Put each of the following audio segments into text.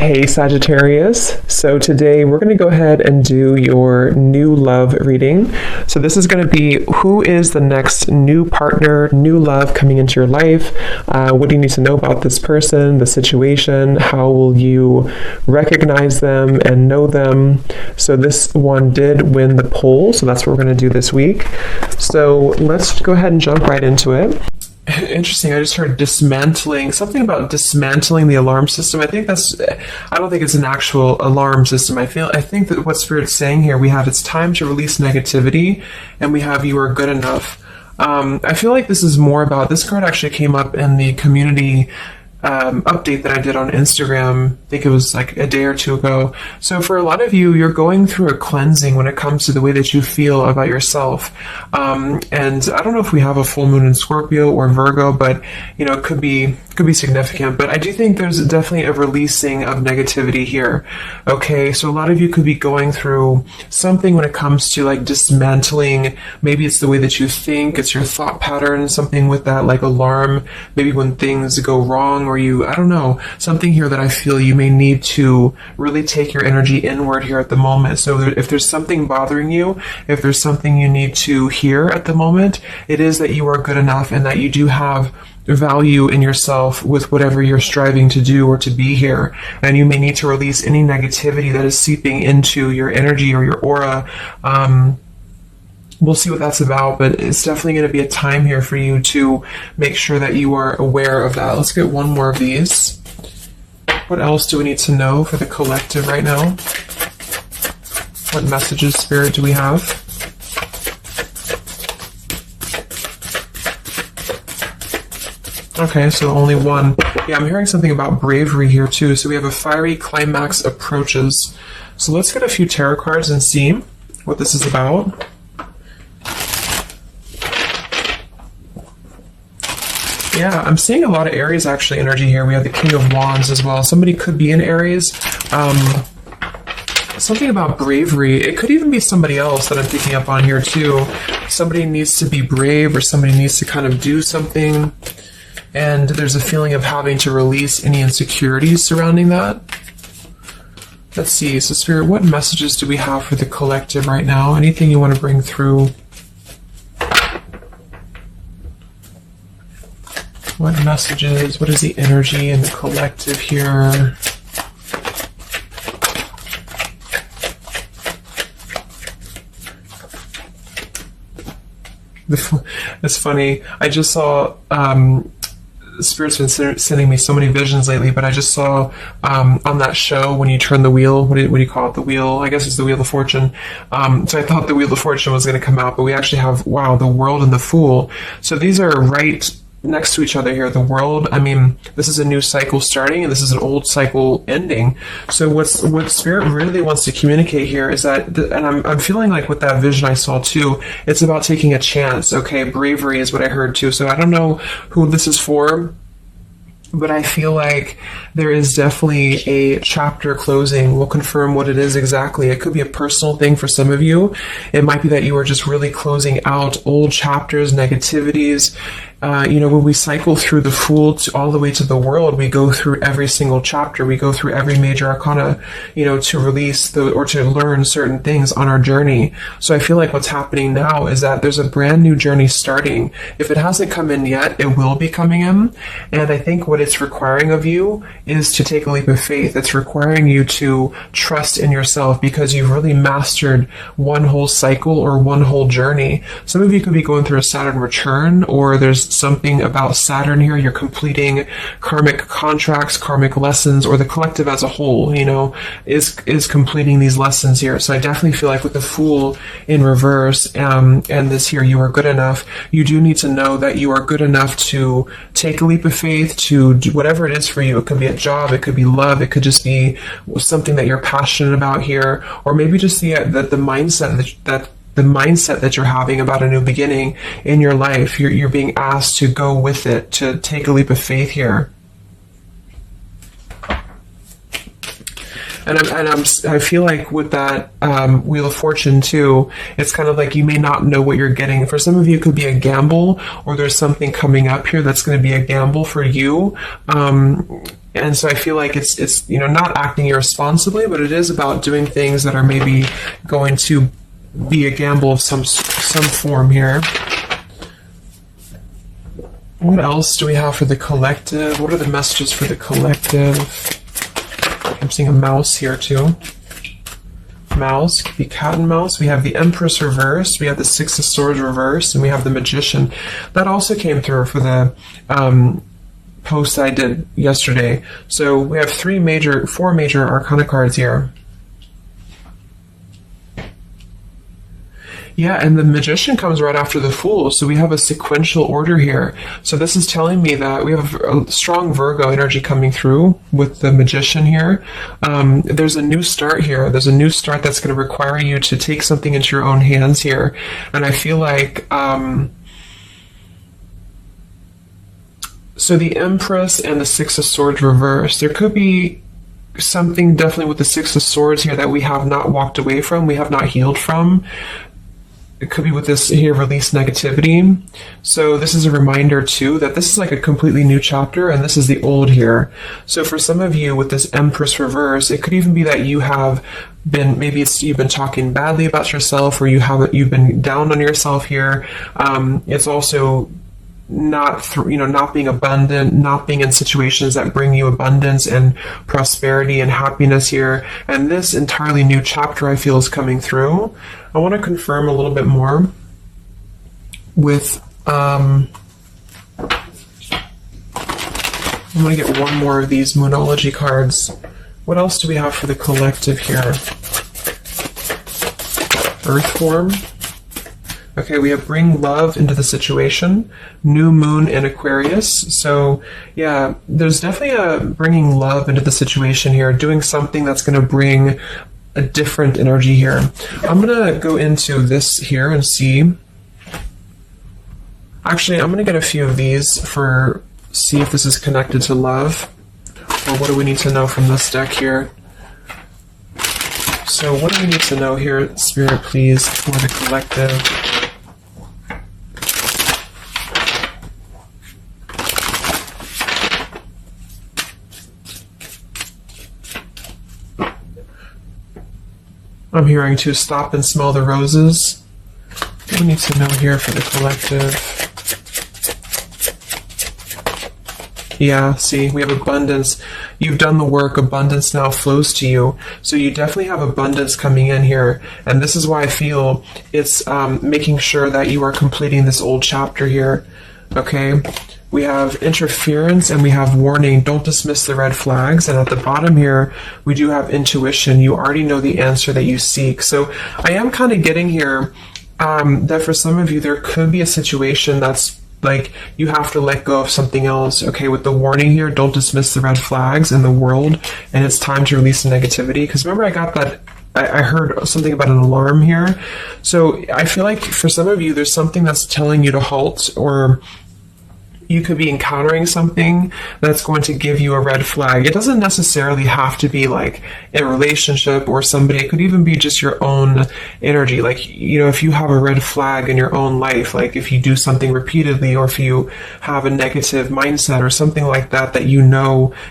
Hey Sagittarius, so today we're going to go ahead and do your new love reading. So this is going to be who is the next new partner, new love coming into your life. What do you need to know about this person, the situation? How will you recognize them and know them? So this one did win the poll, so that's what we're going to do this week. So let's go ahead and jump right into it. Interesting. I just heard dismantling, something about dismantling the alarm system. I don't think it's an actual alarm system. I think that what Spirit's saying here, we have it's time to release negativity, and we have you are good enough. I feel like this is more about, this card actually came up in the community update that I did on Instagram. I think it was like a day or two ago. So for a lot of you, you're going through a cleansing when it comes to the way that you feel about yourself. And I don't know if we have a full moon in Scorpio or Virgo, but it could be significant. But I do think there's definitely a releasing of negativity here. Okay, so a lot of you could be going through something when it comes to like dismantling. Maybe it's the way that you think, it's your thought pattern, something with that like alarm, maybe when things go wrong, or I don't know, something here that I feel you may need to really take your energy inward here at the moment. So if there's something bothering you, if there's something you need to hear at the moment, it is that you are good enough and that you do have value in yourself with whatever you're striving to do or to be here. And you may need to release any negativity that is seeping into your energy or your aura. We'll see what that's about, but it's definitely going to be a time here for you to make sure that you are aware of that. Let's get one more of these. What else do we need to know for the collective right now? What messages, Spirit, do we have? Okay, so only one. Yeah, I'm hearing something about bravery here too. So we have a fiery climax approaches. So let's get a few tarot cards and see what this is about. Yeah, I'm seeing a lot of Aries actually energy here. We have the King of Wands as well. Somebody could be in Aries. Something about bravery. It could even be somebody else that I'm picking up on here too. Somebody needs to be brave, or somebody needs to kind of do something. And there's a feeling of having to release any insecurities surrounding that. Let's see. So Spirit, what messages do we have for the collective right now? Anything you want to bring through? What messages? What is the energy in the collective here? It's funny. I just saw Spirit's been sending me so many visions lately, but I just saw on that show when you turn the wheel, what do you call it? The wheel, I guess it's the Wheel of Fortune. So I thought the Wheel of Fortune was going to come out, but we actually have, wow, the World and the Fool. So these are right next to each other here. The World, I mean, this is a new cycle starting, and this is an old cycle ending. So what Spirit really wants to communicate here is that, and I'm feeling like with that vision I saw too, it's about taking a chance. Okay, bravery is what I heard too. So I don't know who this is for, but I feel like there is definitely a chapter closing. We'll confirm what it is exactly. It could be a personal thing for some of you. It might be that you are just really closing out old chapters, negativities. When we cycle through the Fool all the way to the World, we go through every single chapter. We go through every major arcana, to release or to learn certain things on our journey. So I feel like what's happening now is that there's a brand new journey starting. If it hasn't come in yet, it will be coming in. And I think what it's requiring of you is to take a leap of faith. It's requiring you to trust in yourself, because you've really mastered one whole cycle or one whole journey. Some of you could be going through a Saturn return, or there's something about Saturn here. You're completing karmic contracts, karmic lessons, or the collective as a whole, is completing these lessons here. So I definitely feel like with the Fool in reverse, and this here, you are good enough. You do need to know that you are good enough to take a leap of faith, to do whatever it is for you. It could be a job, it could be love, it could just be something that you're passionate about here, or maybe just the mindset that you're having about a new beginning in your life. You're being asked to go with it, to take a leap of faith here. And I feel like with that Wheel of Fortune too, it's kind of like you may not know what you're getting. For some of you, it could be a gamble, or there's something coming up here that's going to be a gamble for you. And so I feel like it's not acting irresponsibly, but it is about doing things that are maybe going to be a gamble of some form here. What else do we have for the collective? What are the messages for the collective? I'm seeing a mouse here too. Mouse, could be cat and mouse. We have the Empress reversed, we have the Six of Swords reversed, and we have the Magician. That also came through for the post I did yesterday. So we have four major Arcana cards here. Yeah, and the Magician comes right after the Fool, so we have a sequential order here. So this is telling me that we have a strong Virgo energy coming through with the Magician here. There's a new start here. There's a new start that's going to require you to take something into your own hands here. And I feel like... so the Empress and the Six of Swords reversed. There could be something definitely with the Six of Swords here that we have not walked away from, we have not healed from. It could be with this here, release negativity. So this is a reminder too that this is like a completely new chapter and this is the old here. So for some of you with this Empress reverse, it could even be that you have been, maybe you've been talking badly about yourself, or you've been down on yourself here. It's also not being abundant, not being in situations that bring you abundance and prosperity and happiness here. And this entirely new chapter I feel is coming through. I want to confirm a little bit more with I'm going to get one more of these Moonology cards. What else do we have for the collective here? Earth form. Okay, we have bring love into the situation, new moon in Aquarius. So yeah, there's definitely a bringing love into the situation here, doing something that's going to bring a different energy here. I'm going to go into this here and see. Actually, I'm going to get a few of these see if this is connected to love, or what do we need to know from this deck here. So what do we need to know here, Spirit, please, for the collective? I'm hearing to stop and smell the roses. What do we need to know here for the collective? Yeah, see, we have abundance. You've done the work. Abundance now flows to you. So you definitely have abundance coming in here. And this is why I feel it's making sure that you are completing this old chapter here. Okay? We have interference and we have warning. Don't dismiss the red flags. And at the bottom here, we do have intuition. You already know the answer that you seek. So I am kind of getting here that for some of you, there could be a situation that's like you have to let go of something else. Okay, with the warning here, don't dismiss the red flags in the world. And it's time to release the negativity. Because remember, I got that. I heard something about an alarm here. So I feel like for some of you, there's something that's telling you to halt, or you could be encountering something that's going to give you a red flag. It doesn't necessarily have to be like a relationship or somebody. It could even be just your own energy. Like, if you have a red flag in your own life, like if you do something repeatedly, or if you have a negative mindset or something like that that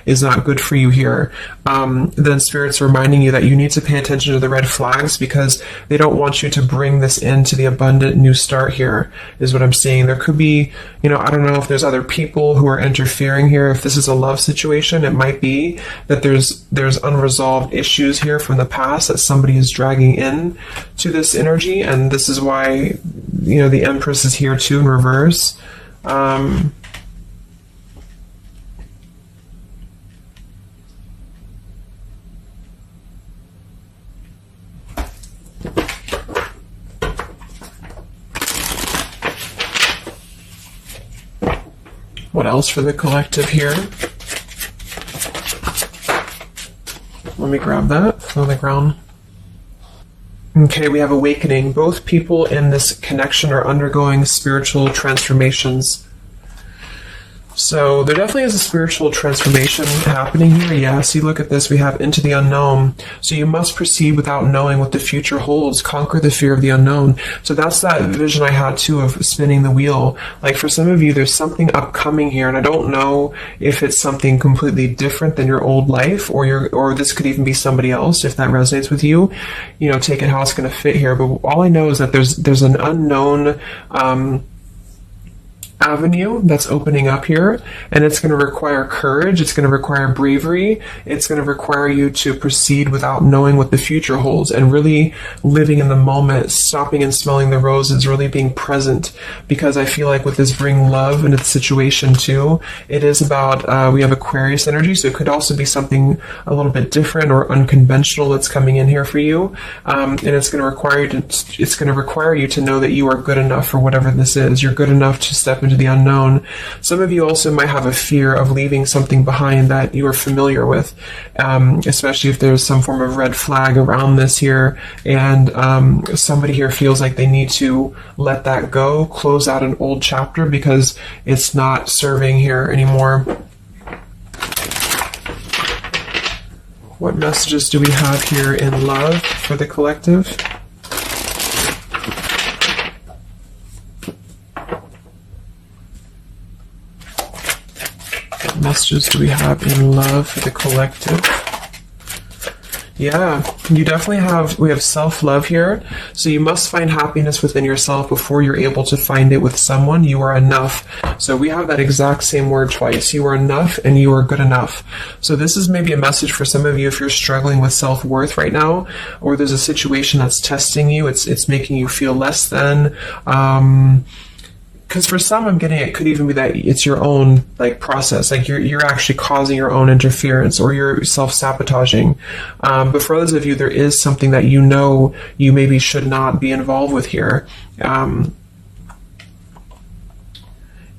is not good for you here, then Spirit's reminding you that you need to pay attention to the red flags, because they don't want you to bring this into the abundant new start here, is what I'm seeing. There could be, I don't know if there's other people who are interfering here. If this is a love situation, it might be that there's unresolved issues here from the past that somebody is dragging in to this energy, and this is why the Empress is here too in reverse. What else for the collective here? Let me grab that on the ground. Okay, we have awakening. Both people in this connection are undergoing spiritual transformations. So there definitely is a spiritual transformation happening here. Yeah, see, look at this. We have into the unknown. So you must proceed without knowing what the future holds. Conquer the fear of the unknown. So that's that vision I had too of spinning the wheel. Like for some of you, there's something upcoming here, and I don't know if it's something completely different than your old life, or this could even be somebody else. If that resonates with you, take it how it's going to fit here. But all I know is that there's an unknown avenue that's opening up here, and it's going to require courage, it's going to require bravery, it's going to require you to proceed without knowing what the future holds, and really living in the moment, stopping and smelling the roses, really being present. Because I feel like with this bring love into the situation too, it is about we have Aquarius energy, so it could also be something a little bit different or unconventional that's coming in here for you, and it's going to require you to know that you are good enough for whatever this is. You're good enough to step into the unknown. Some of you also might have a fear of leaving something behind that you are familiar with, especially if there's some form of red flag around this here, and somebody here feels like they need to let that go, close out an old chapter because it's not serving here anymore. What messages do we have here in love for the collective? Messages do we have in love for the collective? Yeah, we have self-love here. So you must find happiness within yourself before you're able to find it with someone. You are enough. So we have that exact same word twice. You are enough and you are good enough. So this is maybe a message for some of you if you're struggling with self-worth right now, or there's a situation that's testing you. It's making you feel less than. Because for some, I'm getting it could even be that it's your own process, you're actually causing your own interference, or you're self-sabotaging. But for others of you, there is something that you maybe should not be involved with here. And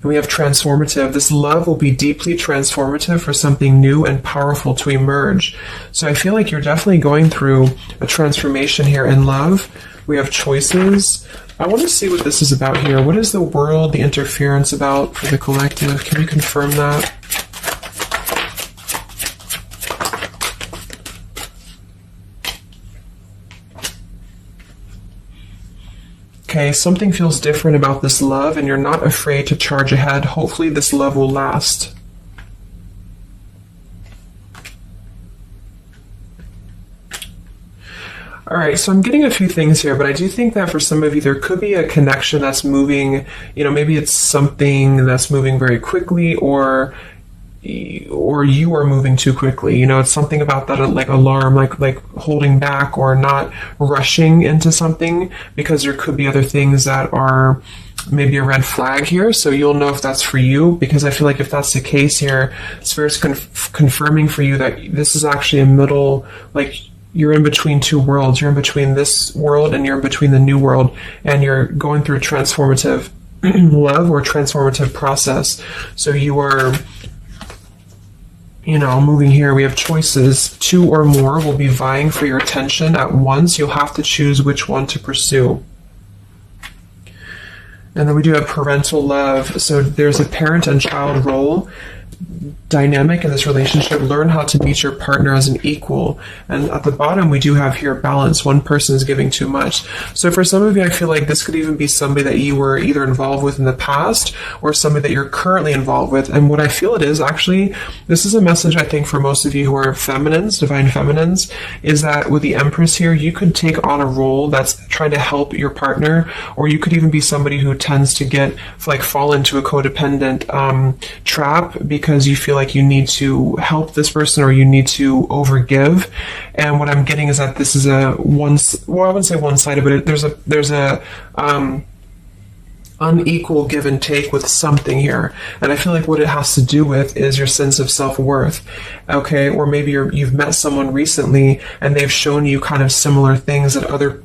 we have transformative. This love will be deeply transformative for something new and powerful to emerge. So I feel like you're definitely going through a transformation here in love. We have choices. I want to see what this is about here. What is the world, the interference about for the collective? Can we confirm that? Okay, something feels different about this love, and you're not afraid to charge ahead. Hopefully this love will last. All right, so I'm getting a few things here, but I do think that for some of you, there could be a connection that's moving, maybe it's something that's moving very quickly, or you are moving too quickly. It's something about that, alarm, like holding back or not rushing into something, because there could be other things that are maybe a red flag here. So you'll know if that's for you, because I feel like if that's the case here, Spirit's confirming for you that this is actually a middle, you're in between two worlds. You're in between this world and you're in between the new world, and you're going through a transformative love or transformative process. So you are, moving here. We have choices. Two or more will be vying for your attention at once. You'll have to choose which one to pursue. And then we do have parental love. So there's a parent and child role dynamic in this relationship. Learn how to meet your partner as an equal. And at the bottom, we do have here balance. One person is giving too much. So for some of you, I feel like this could even be somebody that you were either involved with in the past or somebody that you're currently involved with. And what I feel it is, actually, this is a message I think for most of you who are feminines, divine feminines, is that with the Empress here, you could take on a role that's trying to help your partner, or you could even be somebody who tends to fall into a codependent trap because you feel like you need to help this person or you need to overgive. And what I'm getting is that this is I wouldn't say one-sided, but there's a unequal give and take with something here. And I feel like what it has to do with is your sense of self-worth. Okay, or maybe you've met someone recently and they've shown you kind of similar things that other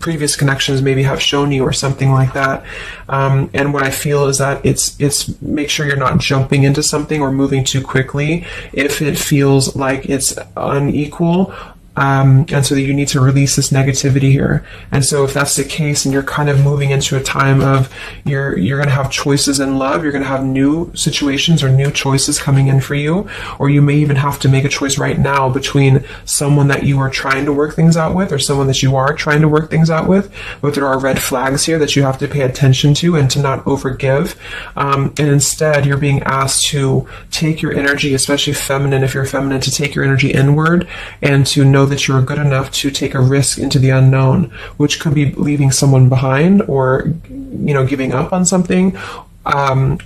previous connections maybe have shown you, or something like that. And what I feel is that it's make sure you're not jumping into something or moving too quickly if it feels like it's unequal, And so that you need to release this negativity here. And so if that's the case and you're kind of moving into a time of you're going to have choices in love, you're going to have new situations or new choices coming in for you, or you may even have to make a choice right now between someone that you are trying to work things out with or someone that you are trying to work things out with. But there are red flags here that you have to pay attention to and to not overgive. And instead, you're being asked to take your energy, especially feminine, if you're feminine, to take your energy inward and to know that you're good enough to take a risk into the unknown, which could be leaving someone behind or, giving up on something,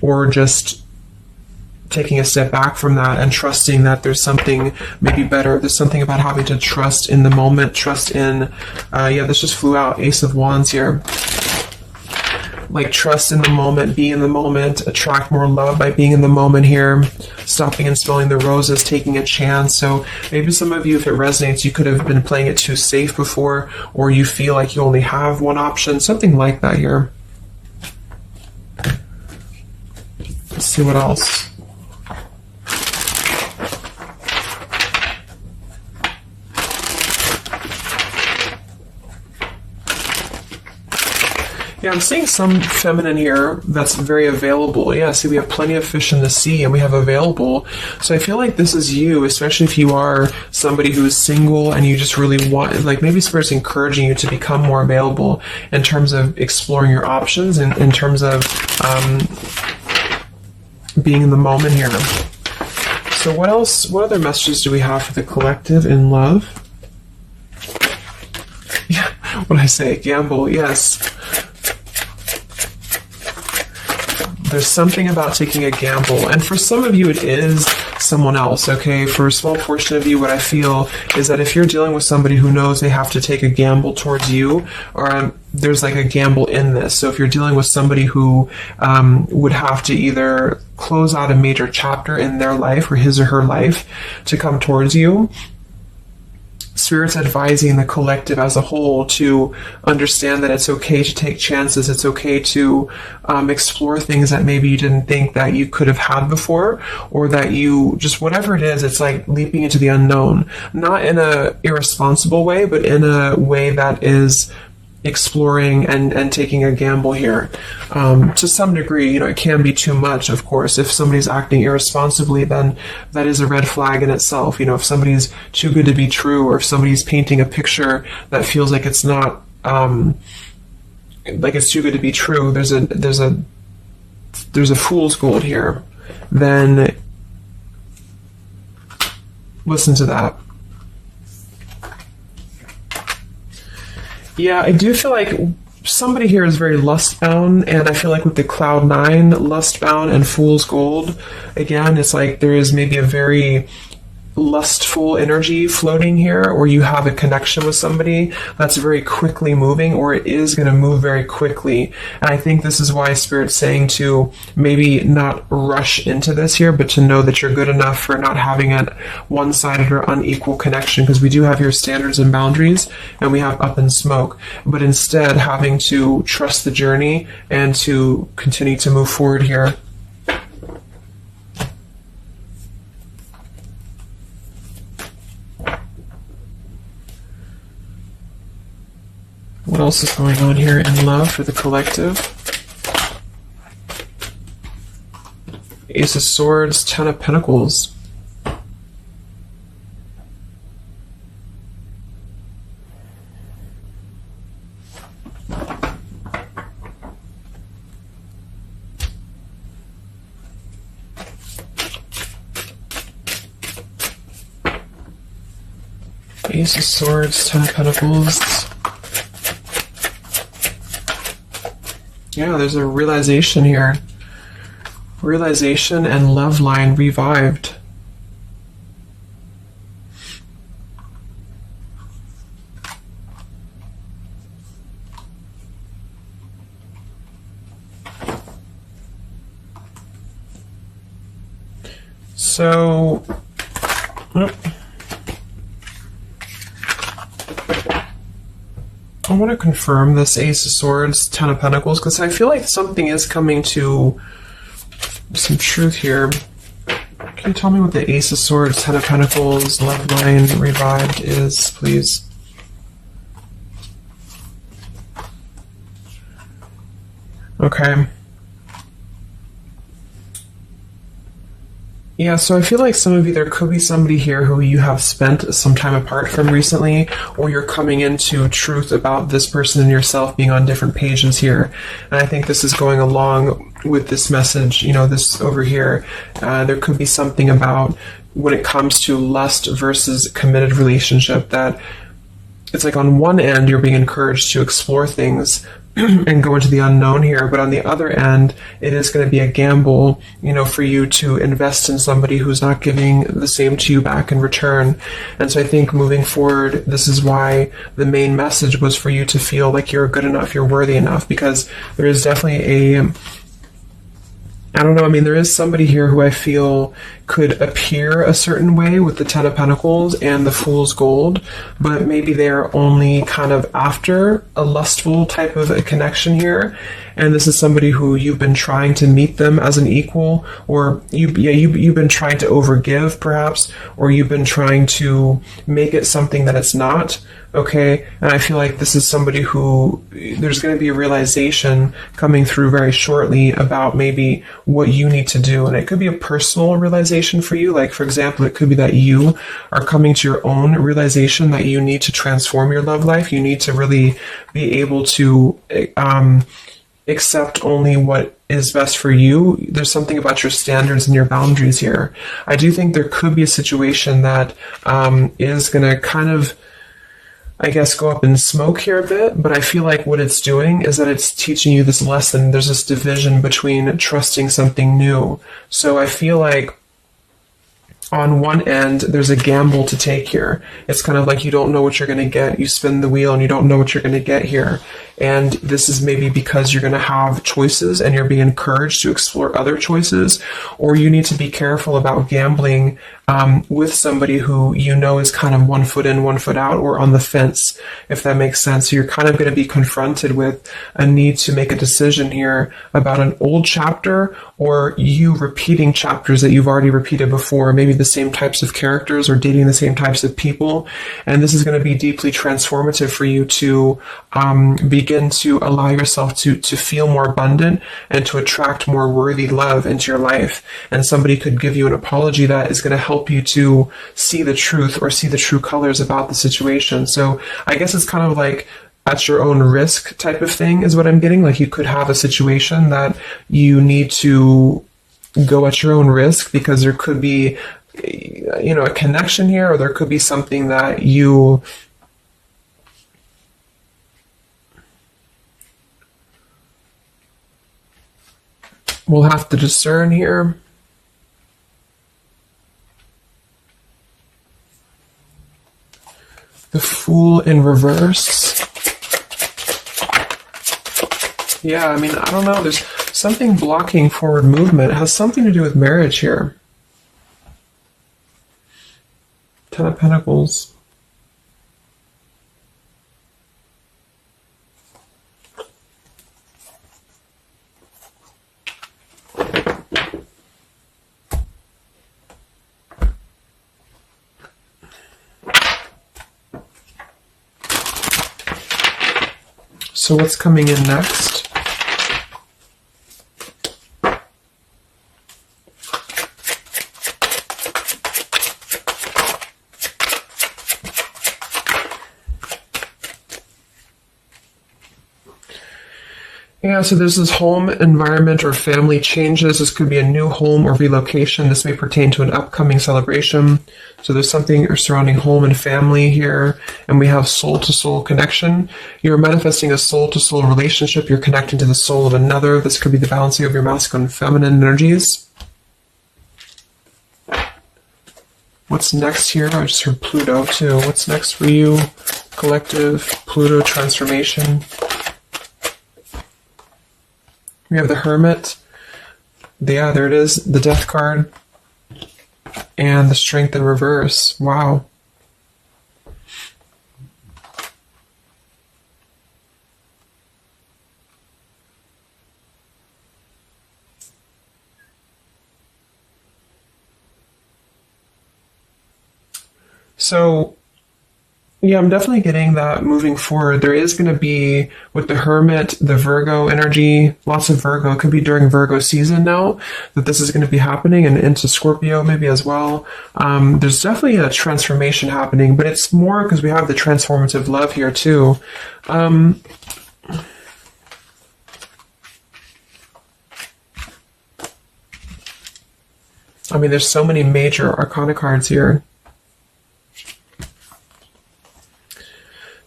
or just taking a step back from that and trusting that there's something maybe better. There's something about having to trust in the moment, trust in, this just flew out, Ace of Wands here. Like trust in the moment, be in the moment, attract more love by being in the moment here, stopping and smelling the roses, taking a chance. So maybe some of you, if it resonates, you could have been playing it too safe before, or you feel like you only have one option, something like that here. Let's see what else. Yeah, I'm seeing some feminine here that's very available. Yeah, see, we have plenty of fish in the sea and we have available. So I feel like this is you, especially if you are somebody who is single and you just really want, like maybe Spirit's encouraging you to become more available in terms of exploring your options and in terms of being in the moment here. So what else, what other messages do we have for the collective in love? Yeah, what did I say? Gamble, yes. There's something about taking a gamble. And for some of you, it is someone else, okay? For a small portion of you, what I feel is that if you're dealing with somebody who knows they have to take a gamble towards you, or there's like a gamble in this. So if you're dealing with somebody who would have to either close out a major chapter in their life or his or her life to come towards you, Spirit's advising the collective as a whole to understand that it's okay to take chances. It's okay to explore things that maybe you didn't think that you could have had before, or that you just, whatever it is, it's like leaping into the unknown. Not in a irresponsible way, but in a way that is exploring and taking a gamble here. To some degree, it can be too much, of course. If somebody's acting irresponsibly, then that is a red flag in itself. If somebody's too good to be true, or if somebody's painting a picture that feels like it's not, like it's too good to be true, there's a fool's gold here, then listen to that. Yeah, I do feel like somebody here is very lust-bound, and I feel like with the Cloud 9, lust-bound and Fool's Gold, again, it's like there is maybe a very lustful energy floating here, or you have a connection with somebody that's very quickly moving, or it is going to move very quickly. And I think this is why Spirit's saying to maybe not rush into this here, but to know that you're good enough for not having a one-sided or unequal connection, because we do have your standards and boundaries, and we have up and smoke, but instead having to trust the journey and to continue to move forward here. What else is going on here in love for the collective? Ace of Swords, Ten of Pentacles. Ace of Swords, Ten of Pentacles. Yeah, there's a realization here. Realization and love line revived. So, I want to confirm this Ace of Swords, Ten of Pentacles, because I feel like something is coming to some truth here. Okay, Can you tell me what the Ace of Swords, Ten of Pentacles, Love Line Revived is, please? Okay. Yeah, so I feel like some of you, there could be somebody here who you have spent some time apart from recently, or you're coming into truth about this person and yourself being on different pages here. And I think this is going along with this message, you know, this over here. There could be something about when it comes to lust versus committed relationship that it's like on one end you're being encouraged to explore things and go into the unknown here, but on the other end it is going to be a gamble, you know, for you to invest in somebody who's not giving the same to you back in return. And so I think moving forward, this is why the main message was for you to feel like you're good enough, you're worthy enough, because there is definitely I don't know, I mean, there is somebody here who I feel could appear a certain way with the Ten of Pentacles and the Fool's Gold, but maybe they're only kind of after a lustful type of a connection here. And this is somebody who you've been trying to meet them as an equal, or you've been trying to overgive perhaps, or you've been trying to make it something that it's not. Okay, and I feel like this is somebody who there's going to be a realization coming through very shortly about maybe what you need to do. And it could be a personal realization for you. Like, for example, it could be that you are coming to your own realization that you need to transform your love life. You need to really be able to accept only what is best for you. There's something about your standards and your boundaries here. I do think there could be a situation that is going to kind of, I guess, go up in smoke here a bit, but I feel like what it's doing is that it's teaching you this lesson. There's this division between trusting something new. So I feel like on one end, there's a gamble to take here. It's kind of like you don't know what you're going to get. You spin the wheel and you don't know what you're going to get here. And this is maybe because you're going to have choices and you're being encouraged to explore other choices, or you need to be careful about gambling with somebody who you know is kind of 1 foot in, 1 foot out, or on the fence, if that makes sense. So you're kind of going to be confronted with a need to make a decision here about an old chapter, or you repeating chapters that you've already repeated before, maybe the same types of characters or dating the same types of people. And this is going to be deeply transformative for you to begin to allow yourself to feel more abundant and to attract more worthy love into your life. And somebody could give you an apology that is going to help you to see the truth or see the true colors about the situation. So I guess it's kind of like at your own risk type of thing is what I'm getting. Like, you could have a situation that you need to go at your own risk because there could be, you know, a connection here, or there could be something that you will have to discern here. The Fool in reverse. Yeah, I mean, I don't know. There's something blocking forward movement. It has something to do with marriage here. Ten of Pentacles. So what's coming in next? Yeah, so there's this home environment or family changes. This could be a new home or relocation. This may pertain to an upcoming celebration. So there's something surrounding home and family here. And we have soul-to-soul connection. You're manifesting a soul-to-soul relationship. You're connecting to the soul of another. This could be the balancing of your masculine and feminine energies. What's next here? I just heard Pluto too. What's next for you? Collective, Pluto transformation. We have the Hermit. Yeah, there it is. The Death card. And the Strength in reverse. Wow. So yeah, I'm definitely getting that moving forward. There is going to be, with the Hermit, the Virgo energy, lots of Virgo. It could be during Virgo season now that this is going to be happening, and into Scorpio maybe as well. There's definitely a transformation happening, but it's more because we have the transformative love here too. I mean, there's so many major arcana cards here.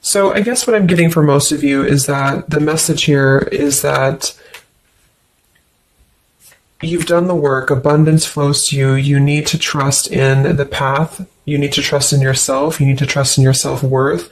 So I guess what I'm getting for most of you is that the message here is that you've done the work, abundance flows to you, you need to trust in the path, you need to trust in yourself, you need to trust in your self-worth.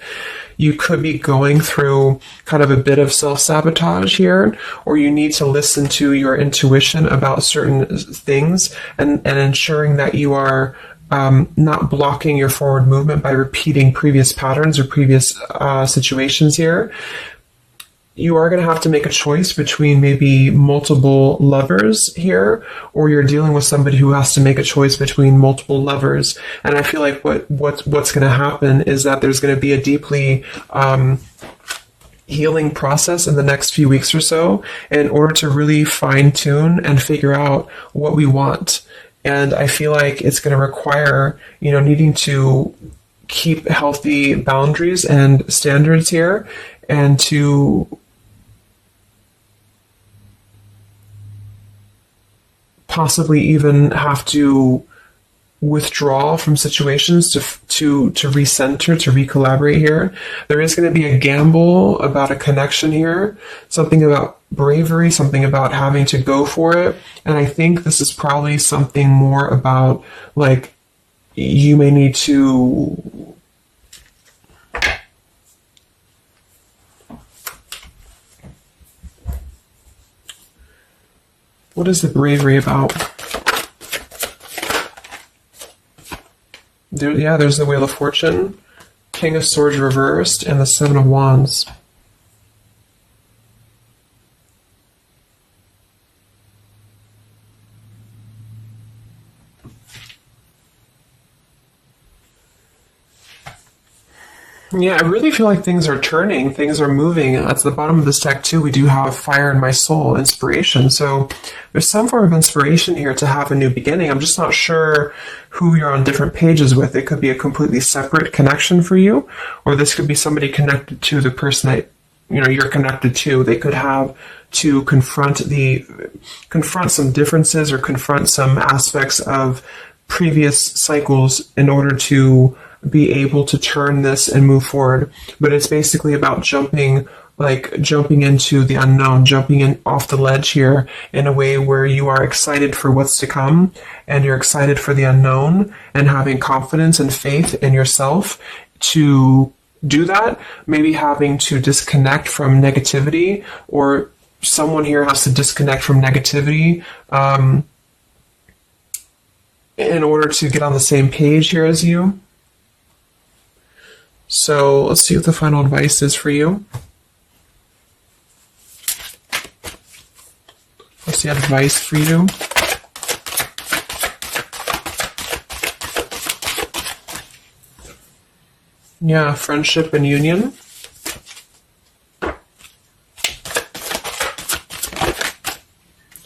You could be going through kind of a bit of self-sabotage here, or you need to listen to your intuition about certain things and ensuring that you are not blocking your forward movement by repeating previous patterns or previous situations here. You are going to have to make a choice between maybe multiple lovers here, or you're dealing with somebody who has to make a choice between multiple lovers. And I feel like what's going to happen is that there's going to be a deeply healing process in the next few weeks or so in order to really fine tune and figure out what we want. And I feel like it's going to require, needing to keep healthy boundaries and standards here, and to possibly even have to withdraw from situations to recenter, to recollaborate here. There is going to be a gamble about a connection here, something about bravery, something about having to go for it. And I think this is probably something more about, like, you may need to what is the bravery about? There's the Wheel of Fortune, King of Swords reversed, and the Seven of Wands. Yeah, I really feel like things are turning, things are moving. At the bottom of this deck too, we do have Fire in My Soul, inspiration. So there's some form of inspiration here to have a new beginning. I'm just not sure who you're on different pages with. It could be a completely separate connection for you, or this could be somebody connected to the person that you're connected to. They could have to confront some differences or confront some aspects of previous cycles in order to be able to turn this and move forward. But it's basically about jumping into the unknown, jumping in off the ledge here in a way where you are excited for what's to come, and you're excited for the unknown, and having confidence and faith in yourself to do that. Maybe having to disconnect from negativity, or someone here has to disconnect from negativity in order to get on the same page here as you. So let's see what the final advice is for you. What's the advice for you? Yeah, friendship and union.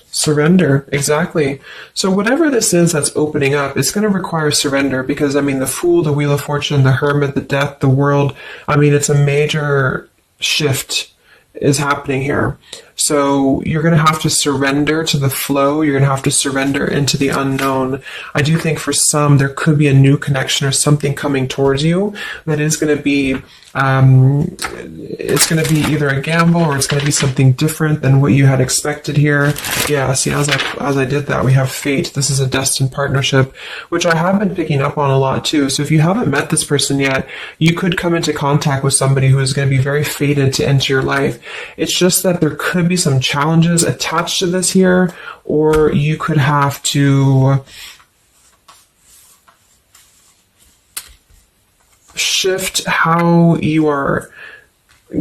Surrender, exactly. So whatever this is that's opening up, it's going to require surrender, because, the Fool, the Wheel of Fortune, the Hermit, the Death, the World, it's a major shift is happening here. So you're going to have to surrender to the flow. You're going to have to surrender into the unknown. I do think for some, there could be a new connection or something coming towards you that is going to be, it's going to be either a gamble, or it's going to be something different than what you had expected here. Yeah, see, as I did that, we have fate. This is a destined partnership, which I have been picking up on a lot too. So if you haven't met this person yet, you could come into contact with somebody who is going to be very fated to enter your life. It's just that there could be some challenges attached to this here, or you could have to shift how you are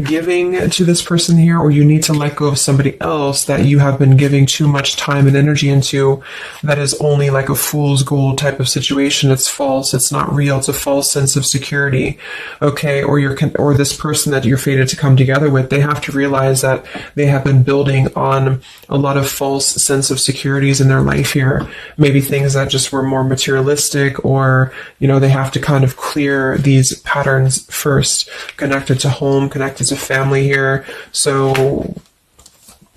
giving to this person here, or you need to let go of somebody else that you have been giving too much time and energy into, that is only like a fool's gold type of situation. It's false. It's not real. It's a false sense of security. Okay. Or this person that you're fated to come together with, they have to realize that they have been building on a lot of false sense of securities in their life here. Maybe things that just were more materialistic, or, they have to kind of clear these patterns first, connected to home, connected to family here. So,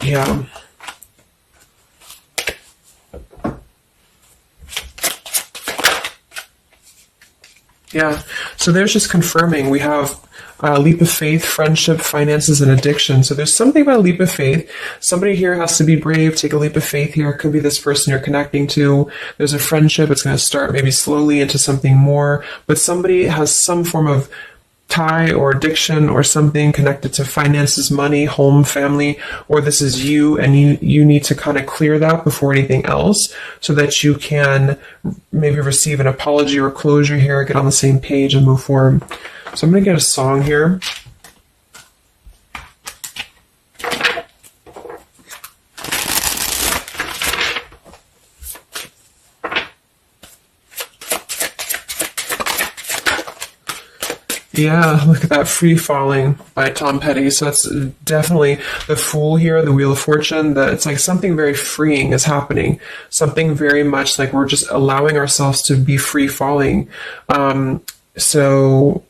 yeah. Yeah. So there's just confirming. We have leap of faith, friendship, finances, and addiction. So there's something about a leap of faith. Somebody here has to be brave, take a leap of faith here. It could be this person you're connecting to. There's a friendship. It's going to start maybe slowly into something more, but somebody has some form of tie or addiction or something connected to finances, money, home, family, or this is you, and you need to kind of clear that before anything else, so that you can maybe receive an apology or closure here, get on the same page and move forward. So I'm going to get a song here. Yeah, look at that, Free Falling by Tom Petty. So that's definitely the Fool here, the Wheel of Fortune. That it's like something very freeing is happening. Something very much like we're just allowing ourselves to be free falling. So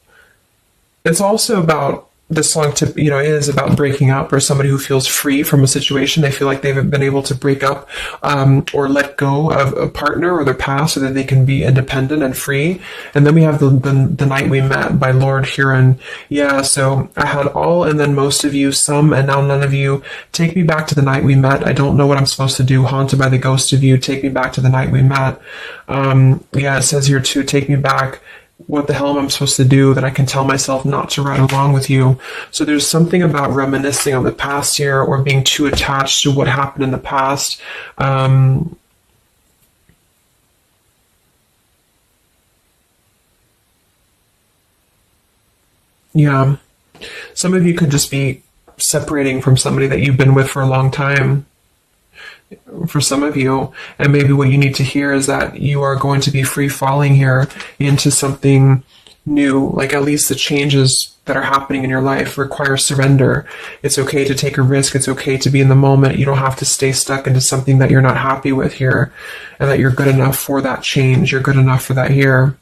it's also about this song is about breaking up, or somebody who feels free from a situation. They feel like they've been able to break up or let go of a partner or their past, so that they can be independent and free. And then we have the Night We Met by Lord Huron. Yeah, so I had all and then most of you, some and now none of you. Take me back to the night we met. I don't know what I'm supposed to do. Haunted by the ghost of you. Take me back to the night we met. It says here too, take me back. What the hell am I supposed to do that I can tell myself not to ride along with you? So there's something about reminiscing on the past here, or being too attached to what happened in the past. Yeah. Some of you could just be separating from somebody that you've been with for a long time. For some of you, and maybe what you need to hear is that you are going to be free falling here into something new. Like, at least the changes that are happening in your life require surrender. It's okay to take a risk. It's okay to be in the moment. You don't have to stay stuck into something that you're not happy with here, and that you're good enough for that change. You're good enough for that here.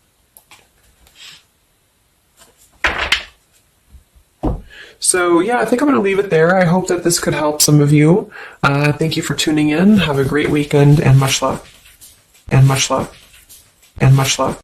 So yeah, I think I'm going to leave it there. I hope that this could help some of you. Thank you for tuning in. Have a great weekend, and much love. And much love. And much love.